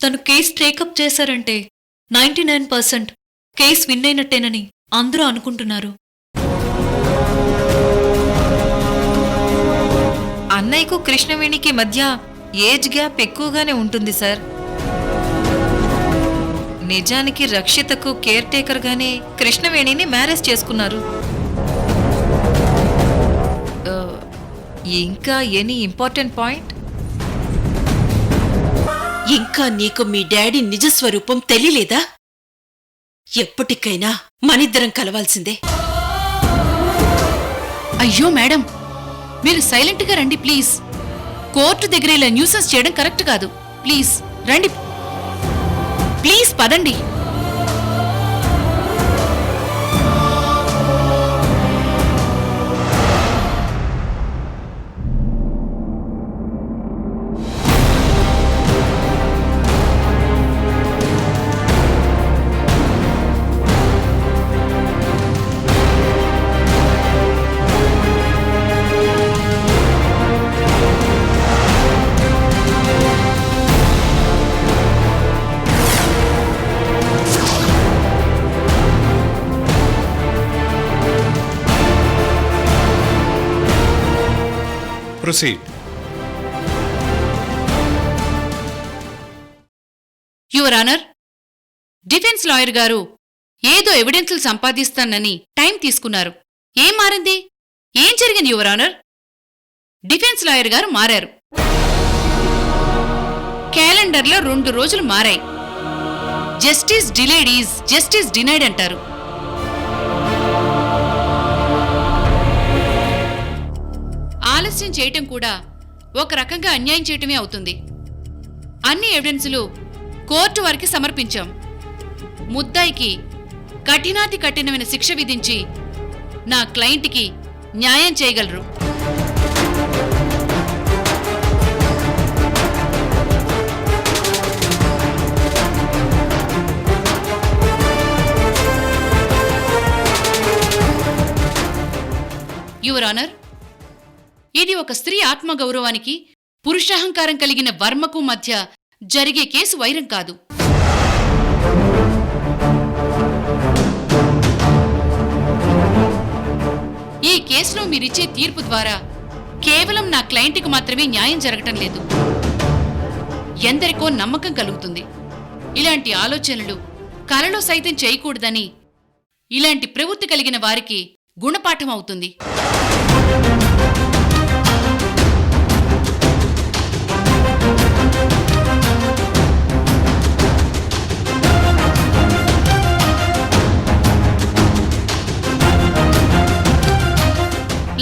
తను case take up చేశారంటే 99% case win అయినట్టేనని అందరూ అనుకుంటున్నారు. అన్నయ్యకు కృష్ణవేణికి మధ్య ఏజ్ గ్యాప్ ఎక్కువగానే ఉంటుంది సార్. నిజానికి రక్షితకు కేర్ టేకర్ గానే కృష్ణవేణిని మ్యారేజ్ చేసుకున్నారు. ఇంకా ఎనీ ఇంపార్టెంట్ పాయింట్? ఇంకా నీకు మీ డాడీ నిజస్వరూపం తెలియలేదా? ఎప్పటికైనా మనిద్దరం కలవాల్సిందే. అయ్యో మేడం, మీరు సైలెంట్గా రండి ప్లీజ్. కోర్టు దగ్గర ఇలా న్యూసెన్స్ చేయడం కరెక్ట్ కాదు. ప్లీజ్ రండి, ప్లీజ్ పదండి. Proceed. Your honour, defence lawyer గారు ఏదో ఎవిడెన్స్లు సంపాదిస్తానని టైం తీసుకున్నారు. ఏం మారింది? ఏం జరిగింది యువర్ ఆనర్? డిఫెన్స్ లాయర్ గారు మారారు. క్యాలెండర్లో 2 రోజులు మారాయి. Justice delayed is justice denied అంటారు. ఆలస్యం చేయటం కూడా ఒక రకంగా అన్యాయం చేయటమే అవుతుంది. అన్ని ఎవిడెన్సులు కోర్టు వారికి సమర్పించాం. ముద్దాయికి కఠినాతి కఠినమైన శిక్ష విధించి నా క్లయింట్కి న్యాయం చేయగలరు. యువర్ ఆనర్, ఇది ఒక స్త్రీ ఆత్మగౌరవానికి పురుషాహంకారం కలిగిన వర్మకు మధ్య జరిగే కేసు వైరం కాదు. ఈ కేసులో మీరిచ్చే తీర్పు ద్వారా కేవలం నా క్లయింట్కి మాత్రమే న్యాయం జరగటం లేదు, ఎందరికో నమ్మకం కలుగుతుంది. ఇలాంటి ఆలోచనలు కలలో సైతం చేయకూడదని ఇలాంటి ప్రవృత్తి కలిగిన వారికి గుణపాఠం అవుతుంది.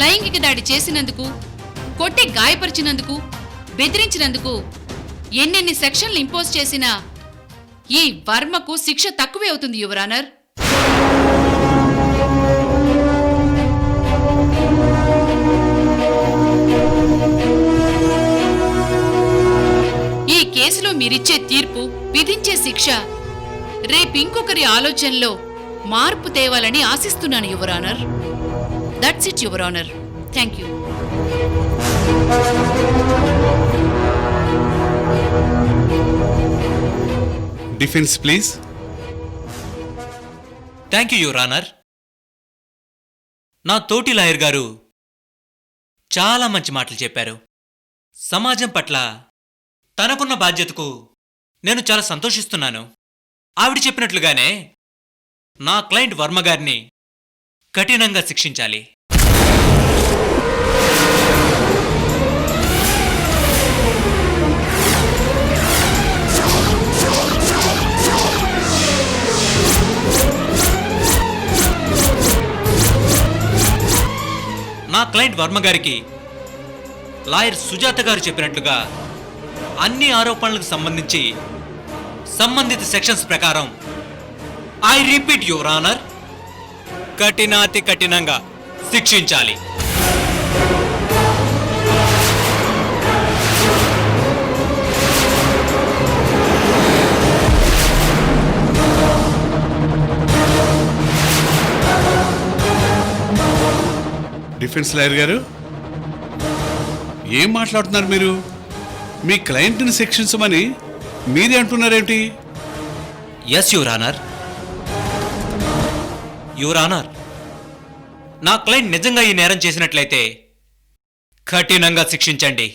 లైంగిక దాడి చేసినందుకు, కొట్టి గాయపరిచినందుకు, బెదిరించినందుకు ఎన్నెన్ని సెక్షన్లు ఇంపోజ్ చేసినా ఈ వర్మకు శిక్ష తక్కువే అవుతుంది యువర్ ఆనర్. ఈ కేసులో మీరిచ్చే తీర్పు, విధించే శిక్ష రేపింకొకరి ఆలోచనలో మార్పు తేవాలని ఆశిస్తున్నాను your honour. That's it, Your Honor. Thank you. Defense, please. Thank you your honour. నా తోటి లాయర్ గారు చాలా మంచి మాటలు చెప్పారు. సమాజం పట్ల తనకున్న బాధ్యతకు నేను చాలా సంతోషిస్తున్నాను. ఆవిడ చెప్పినట్లుగానే నా క్లయింట్ వర్మగారిని కఠినంగా శిక్షించాలి. నా క్లయింట్ వర్మగారికి లాయర్ సుజాత గారు చెప్పినట్లుగా అన్ని ఆరోపణలకు సంబంధించి సంబంధిత సెక్షన్స్ ప్రకారం ఐ రిపీట్ యువర్ ఆనర్, కఠినాతి కఠినంగా శిక్షించాలి. డిఫెన్స్ లాయర్ గారు, ఏం మాట్లాడుతున్నారు మీరు? మీ క్లయింట్ని శిక్షించమని మీరే అంటున్నారేంటి? Yes your honour. Your honour, నా క్లయింట్ నిజంగా ఈ నేరం చేసినట్లయితే కఠినంగా శిక్షించండి.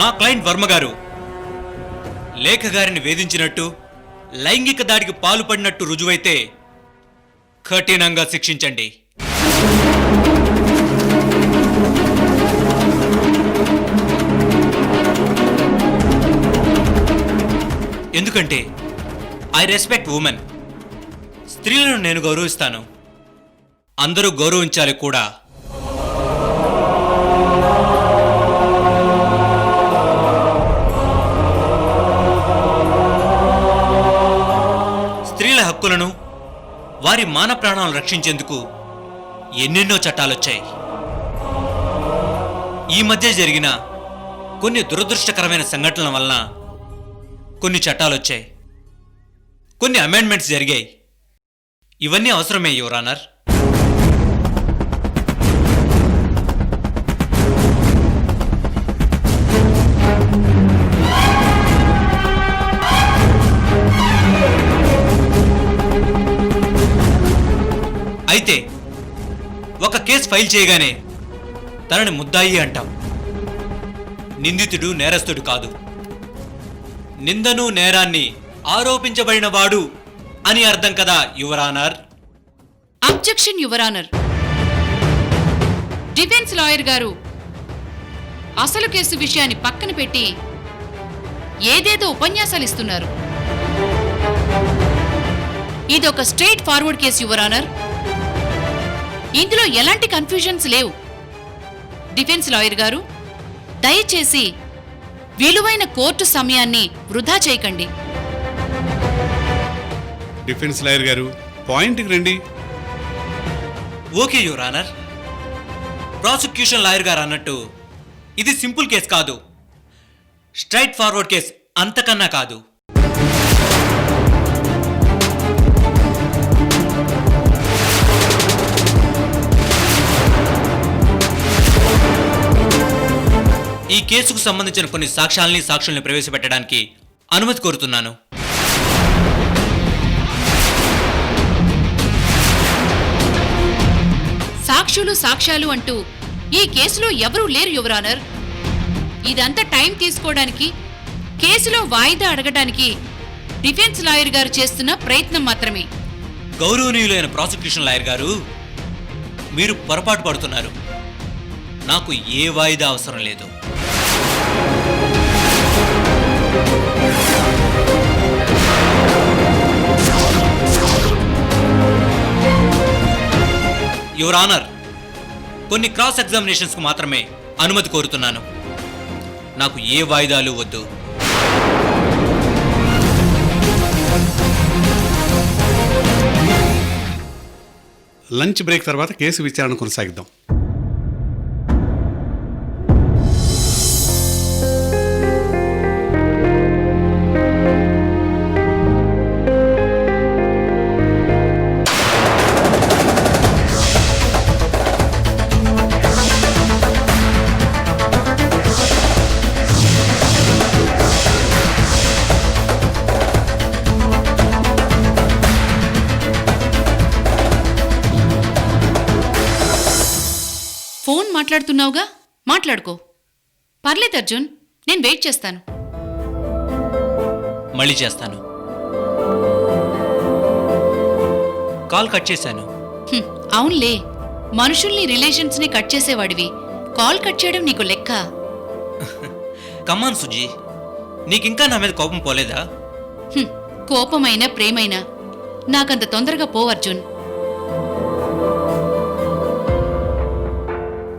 నా క్లయింట్ వర్మ గారు లేఖ గారిని వేధించినట్టు, లైంగిక దాడికి పాల్పడినట్టు రుజువైతే కఠినంగా శిక్షించండి. ఎందుకంటే ఐ రెస్పెక్ట్ ఉమెన్. స్త్రీలను నేను గౌరవిస్తాను. అందరూ గౌరవించాలి కూడా. స్త్రీల హక్కులను, వారి మాన ప్రాణాలను రక్షించేందుకు ఎన్నెన్నో చట్టాలొచ్చాయి. ఈ మధ్య జరిగిన కొన్ని దురదృష్టకరమైన సంఘటనల వలన కొన్ని చట్టాలొచ్చాయి, కొన్ని అమెండ్మెంట్స్ జరిగాయి. ఇవన్నీ అవసరమే యువర్ ఆనర్. అయితే ఒక కేసు ఫైల్ చేయగానే తనని ముద్దాయి అంటాం. నిందితుడు నేరస్తుడు కాదు. నిందను, నేరాన్ని ఆరోపించబడిన వాడు అని అర్థం కదా your honour. Objection your honour. Defence lawyer గారు అసలు కేసు విషయాన్ని పక్కన పెట్టి ఏదేదో ఉపన్యాసాలు ఇస్తున్నారు. ఇదొక straight forward case your honour. ఇందులో ఎలాంటి కన్ఫ్యూజన్స్ లేవు. డిఫెన్స్ లాయర్ గారు, దయచేసి విలువైన కోర్టు సమయాన్ని వృధా చేయకండి. డిఫెన్స్ లాయర్ గారు, పాయింట్కి రండి. Okay your honour. Prosecution lawyer గారు అన్నట్టు ఇది సింపుల్ కేసు కాదు, స్ట్రైట్ ఫార్వర్డ్ కేసు అంతకన్నా కాదు. ఈ కేసుకు సంబంధించిన కొన్ని సాక్ష్యాల్ని ప్రవేశపెట్టడానికి అనుమతి కోరుతున్నాను. సాక్ష్యాలు అంటూ ఈ కేసులో ఎవరూ లేరు యువర్ ఆనర్. ఇదంతా టైం తీసుకోవడానికి, కేసులో వాయిదా అడగడానికి డిఫెన్స్ లాయర్ గారు చేస్తున్న ప్రయత్నం మాత్రమే. గౌరవనీయులైన ప్రాసిక్యూషన్ లాయర్ గారు, మీరు పొరపాటు పడుతున్నారు. నాకు ఏ వాయిదా అవసరం లేదు. యువర్ ఆనర్, కొన్ని క్రాస్ ఎగ్జామినేషన్స్కు మాత్రమే అనుమతి కోరుతున్నాను. నాకు ఏ వాయిదాలు వద్దు. లంచ్ బ్రేక్ తర్వాత కేసు విచారణ కొనసాగిద్దాం. ఫోన్ మాట్లాడుతున్నావుగా, మాట్లాడుకో. పర్లేదు అర్జున్, నేను వెయిట్ చేస్తాను. మళ్ళీ చేస్తాను. కాల్ కట్ చేశాను. అవునులే, మనుషుల్ని రిలేషన్స్ని కట్ చేసేవాడివి. కాల్ కట్ చేయడం నీకు లెక్క? కమాన్ సుజీ, నీకింకా నా మీద కోపం పోలేదా? కోపమైనా ప్రేమైనా నాకంత తొందరగా పోవు అర్జున్.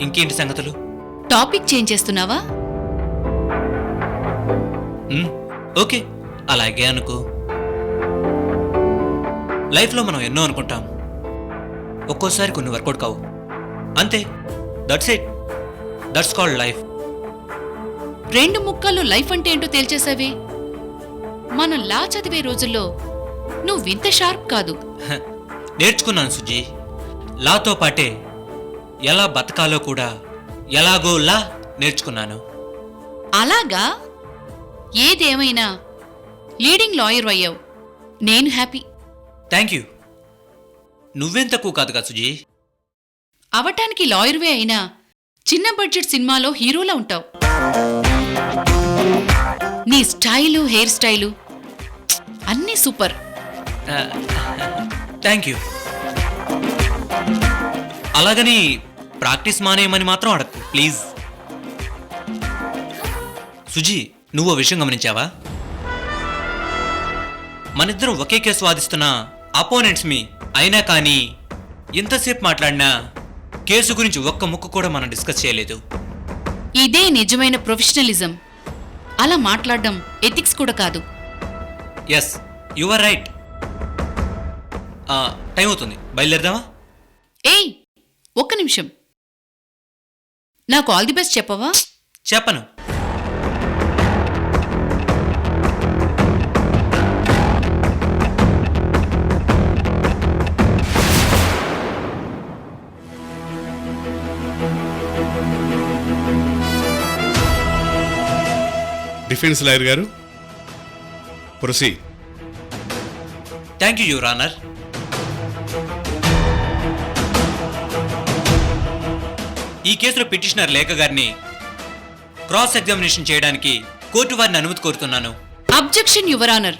ఇంకేంటి సంగతులు? టాపిక్ చేంజ్ చేస్తున్నావా? ఓకే, అలాగే అనుకో. లైఫ్లో మనం ఎన్నో అనుకుంటాం, ఒక్కోసారి కొన్ని వర్కౌట్ కావు. అంతే, that's it. That's called life. రెండు ముక్కల్లో లైఫ్ అంటే ఏంటో తేల్చేసావే. మనం లా చదివే రోజుల్లో నువ్వింత షార్ప్ కాదు. నేర్చుకున్నాను సుజీ. లాతో పాటే ఎలా బతకాలో కూడా ఎలాగోలా నేర్చుకున్నాను. అలాగా? ఏదేమైనా లీడింగ్ లాయర్ అయ్యావు. నేను హ్యాపీ. Thank you. నువ్వేం తక్కువ కాదుగా సుజీ. అవటానికి లాయర్వే అయినా చిన్న బడ్జెట్ సినిమాలో హీరోలా ఉంటావు. నీ స్టైలు, హెయిర్ స్టైలు అన్నీ సూపర్. Thank you. అలాగని ప్రాక్టీస్ మానేయమని మాత్రం అడగకు ప్లీజ్. సుజీ, నువ్వు విషయం గమనించావా? మనిద్దరం ఒకే కేసు వాదిస్తున్న అపోనెంట్స్ మీ అయినా కానీ ఇంతసేపు మాట్లాడినా కేసు గురించి ఒక్క ముక్క కూడా మనం డిస్కస్ చేయలేదు. ఇదే నిజమైన ప్రొఫెషనలిజం. అలా మాట్లాడడం ఎథిక్స్ కూడా కాదు. Yes, you are right. Time అవుతుంది, బయలుదేరదామా? ఏయ్, ఒక్క నిమిషం. నాకు ఆల్ ది బెస్ట్ చెప్పవా? చెప్పను. డిఫెన్స్ లాయర్ గారు, proceed. Thank you your honour. ఈ కేసులో పిటిషనర్ లేఖ గారిని క్రాస్ ఎగ్జామినేషన్ చేయడానికి కోర్టు వారిని అనుమతి కోరుతున్నాను. Objection your honour.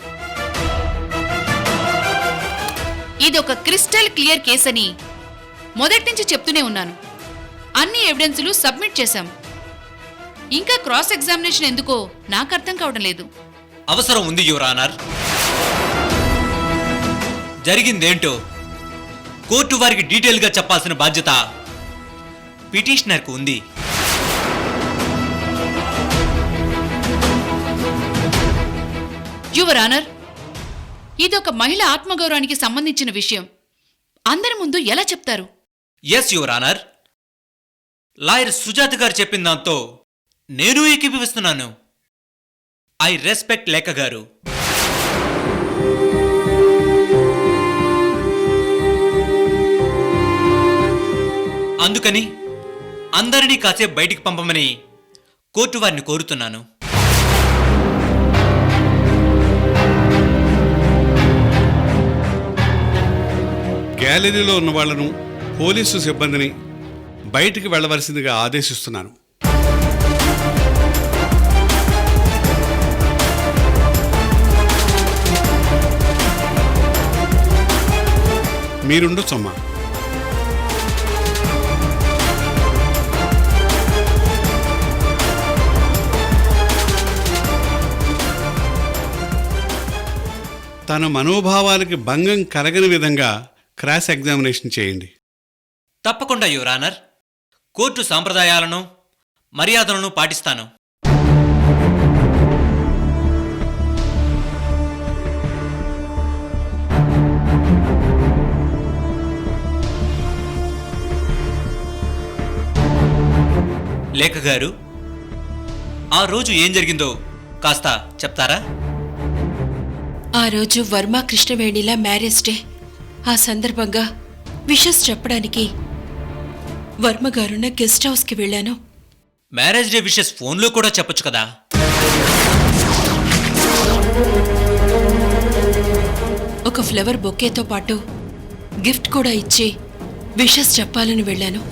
ఇదొక క్రిస్టల్ క్లియర్ కేసని మొదటి నుంచి చెప్తూనే ఉన్నాను. అన్ని ఎవిడెన్సులు సబ్మిట్ చేశాం. ఇంకా క్రాస్ ఎగ్జామినేషన్ ఎందుకో నాకు అర్థం కావడం లేదు. అవసరం ఉంది యువర్ ఆనర్. జరిగిందేంటో కోర్టు వారికి డీటెయిల్గా చెప్పాల్సిన బాధ్యత పిటిషనర్కు ఉంది. యువర్ ఆనర్, ఇదొక మహిళ ఆత్మగౌరవానికి సంబంధించిన విషయం. అందరి ముందు ఎలా చెప్తారు? Yes your honour. Lawyer Sujatha garu చెప్పిన దాంతో నేను ఏకీభవిస్తున్నాను. ఐ రెస్పెక్ట్ లేఖ గారు. అందుకని అందరినీ కాసేపు బయటికి పంపమని కోర్టు వారిని కోరుతున్నాను. గ్యాలరీలో ఉన్న వాళ్లను, పోలీసు సిబ్బందిని బయటికి వెళ్లవలసిందిగా ఆదేశిస్తున్నాను. మీరుండొచ్చమ్మా. తన మనోభావాలకి భంగం కలగని విధంగా క్రాస్ ఎగ్జామినేషన్ చేయండి. తప్పకుండా యువర్ ఆనర్. కోర్టు సాంప్రదాయాలను, మర్యాదలను పాటిస్తాను. లేఖ గారు, ఆ రోజు ఏం జరిగిందో కాస్త చెప్తారా? ఆ రోజు వర్మ కృష్ణవేణిల మ్యారేజ్ డే. ఆ సందర్భంగా విషెస్ చెప్పడానికి వర్మగారున్న గెస్ట్ హౌస్కి వెళ్ళాను. మ్యారేజ్ డే విషెస్ ఫోన్లో కూడా చెప్పొచ్చు కదా. ఒక ఫ్లవర్ బొకేతో పాటు గిఫ్ట్ కూడా ఇచ్చి విషెస్ చెప్పాలని వెళ్ళాను.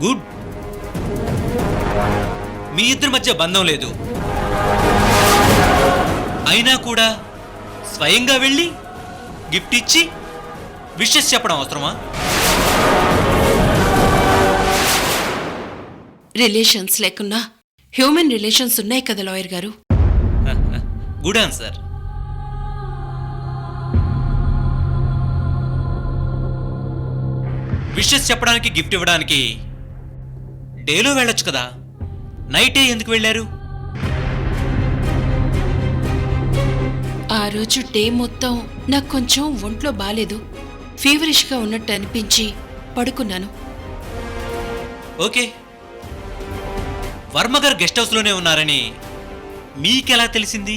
గుడ్. మీ ఇద్దరి మధ్య బంధం లేదు, అయినా కూడా స్వయంగా వెళ్ళి గిఫ్ట్ ఇచ్చి విషెస్ చెప్పడం అవసరమా? రిలేషన్స్ లేకున్నా హ్యూమన్ రిలేషన్స్ ఉన్నాయి కదా లాయర్ గారు. Good answer. విషెస్ చెప్పడానికి, గిఫ్ట్ ఇవ్వడానికి డేలో వెళ్ళొచ్చు కదా, నైటే ఎందుకు వెళ్ళారు? ఆ రోజు డే మొత్తం నాకు కొంచెం ఒంట్లో బాలేదు. ఫీవరిష్గా ఉన్నట్టు అనిపించి పడుకున్నాను. ఓకే. వర్మ గారు గెస్ట్ హౌస్లోనే ఉన్నారని మీకెలా తెలిసింది?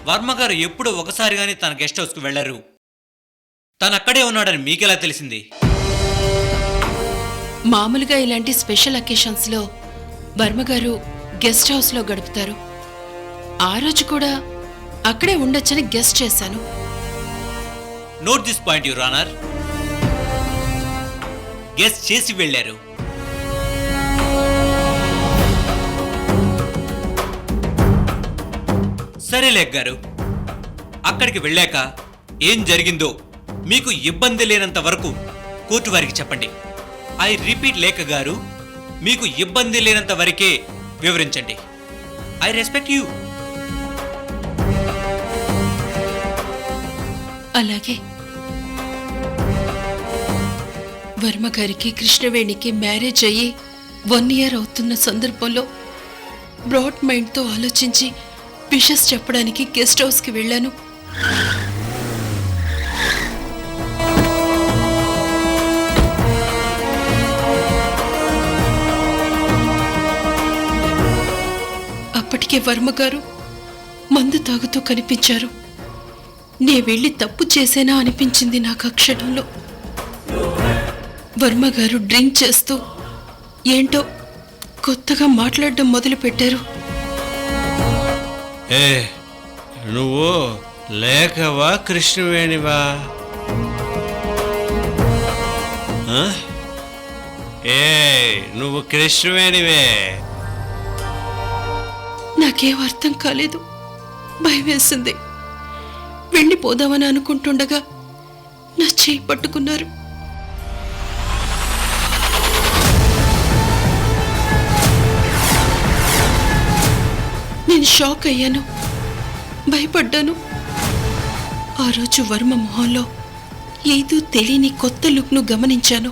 వర్మగారు ఎప్పుడూ ఒకసారిగాని తన గెస్ట్ హౌస్కు వెళ్లరు. తను అక్కడే ఉన్నాడని మీకెలా తెలిసింది? మామూలుగా ఇలాంటి స్పెషల్ అకేషన్స్లో వర్మగారు గెస్ట్ హౌస్లో గడుపుతారు. ఆ రోజు కూడా అక్కడే ఉండొచ్చని గెస్ట్ చేశాను. Note this point your honour. Guest చేసి వెళ్లారు. సరే లేఖ గారు, అక్కడికి వెళ్ళాక ఏం జరిగిందో మీకు ఇబ్బంది లేనంత వరకు కోర్టు వారికి చెప్పండి. ఐ రిపీట్ లేఖ గారు, మీకు ఇబ్బంది లేనంత వరకే వివరించండి. I respect you. అలాగే. వర్మగారికి కృష్ణవేణికి మ్యారేజ్ అయ్యి 1 year అవుతున్న సందర్భంలో బ్రాడ్ మైండ్తో ఆలోచించి విషెస్ చెప్పడానికి గెస్ట్ హౌస్కి వెళ్ళాను. అప్పటికే వర్మగారు మందు తాగుతూ కనిపించారు. నే వెళ్ళి తప్పు చేసేనా అనిపించింది నాకు ఆ క్షణంలో. వర్మగారు డ్రింక్ చేస్తూ ఏంటో కొత్తగా మాట్లాడడం మొదలుపెట్టారు. ఏ నువ్వు లేఖవా కృష్ణవేణివా? ఆ? ఏ నువ్వు కృష్ణవేణివే. నాకేం అర్థం కాలేదు. భయం వేసింది. వెళ్ళిపోదామని అనుకుంటుండగా నా చేయి పట్టుకున్నారు. నేను షాక్ అయ్యాను, భయపడ్డాను. ఆ రోజు వర్మ మొహంలో ఏదో తెలియని కొత్త లుక్ను గమనించాను.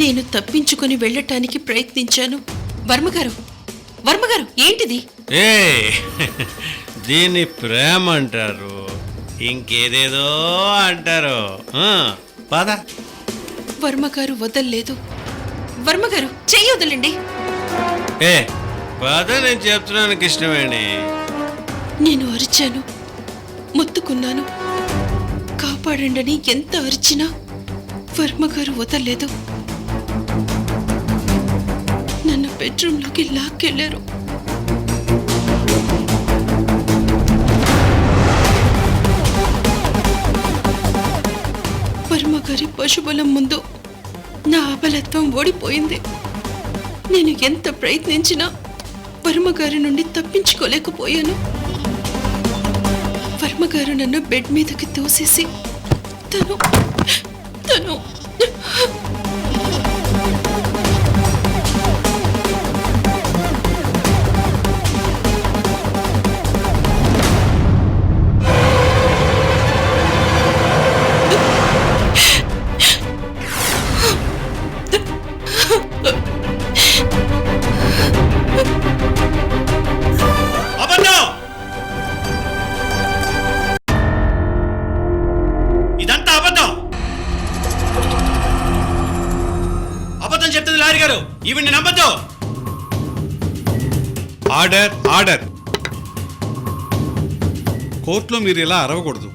నేను తప్పించుకొని వెళ్ళటానికి ప్రయత్నించాను. వర్మగారు, వర్మగారు, ఏంటిది? ఏ దీన్ని ప్రేమ అంటారు, ఇంకేదేదో అంటారు. పద. వర్మగారు వదల్లేదు. వర్మగారు చెయ్యి వదలండి. ఏ పద, నేను చెప్తున్నాను కృష్ణవేణి. నేను అరిచాను, మొత్తుకున్నాను. కాపాడండని ఎంత అరిచినా వర్మగారు వదల్లేదు. నన్ను బెడ్రూమ్లోకి లాక్కెళ్లారు. వర్మగారి పశుబలం ముందు నా అబలత్వం ఓడిపోయింది. నేను ఎంత ప్రయత్నించినా వర్మగారి నుండి తప్పించుకోలేకపోయాను. వర్మగారు నన్ను బెడ్ మీదకి తోసేసి తను ఇదంతా అబద్ధం. అబద్ధం చెప్తుంది లాయర్ గారు. ఈవిడ్ని నమ్మద్దు. Order, order. కోర్టులో మీరు ఇలా అరవకూడదు.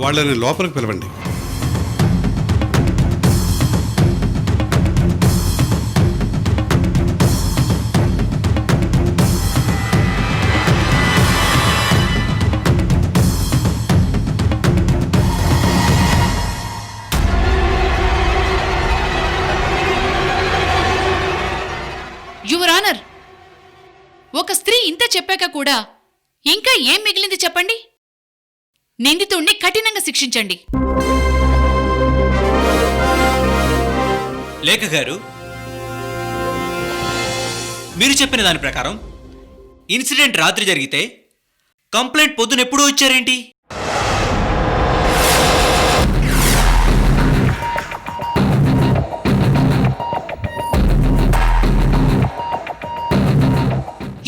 వాళ్ళని లోపలికి పిలవండి. యువర్ ఆనర్, ఒక స్త్రీ ఇంత చెప్పాక కూడా ఇంకా ఏం మిగిలింది చెప్పండి? నిందితుణ్ణి కఠినంగా శిక్షించండి. లేఖ గారు, మీరు చెప్పిన దాని ప్రకారం ఇన్సిడెంట్ రాత్రి జరిగితే కంప్లైంట్ పొద్దున ఎప్పుడూ వచ్చారేంటి?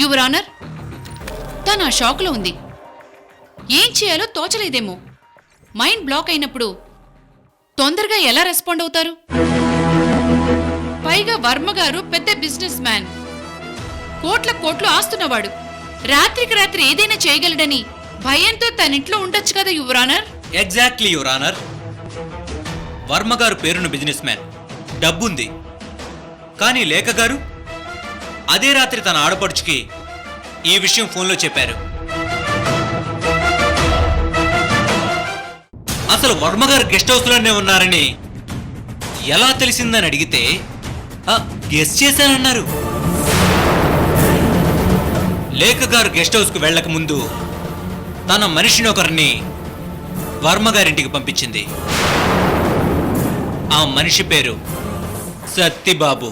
యువర్ ఆనర్, తను ఆ షాక్లో ఉంది. ఏం చేయాలో తోచలేదేమో. మైండ్ బ్లాక్ అయినప్పుడు తొందరగా ఎలా రెస్పాండ్ అవుతారు? పైగా వర్మ గారు పెద్ద బిజినెస్ మ్యాన్, కోట్ల కోట్లు ఆస్తున్నవాడు. రాత్రికి రాత్రి ఏదైనా చేయగలడని భయంతో తన ఇంట్లో ఉండొచ్చు కదా your honour. Exactly your honour. Varma గారు పేరున్న బిజినెస్ మ్యాన్, డబ్బుంది. కానీ లేఖ గారు అదే రాత్రి తన ఆడపడుచుకి ఈ విషయం ఫోన్లో చెప్పారు. అసలు వర్మ గారు గెస్ట్ హౌస్లోనే ఉన్నారని ఎలా తెలిసిందని అడిగితే గెస్ట్ చేశానన్నారు. లేఖ గారు గెస్ట్ హౌస్కు వెళ్ళక ముందు తన మనిషిని ఒకరిని వర్మ గారింటికి పంపించింది. ఆ మనిషి పేరు సత్తిబాబు.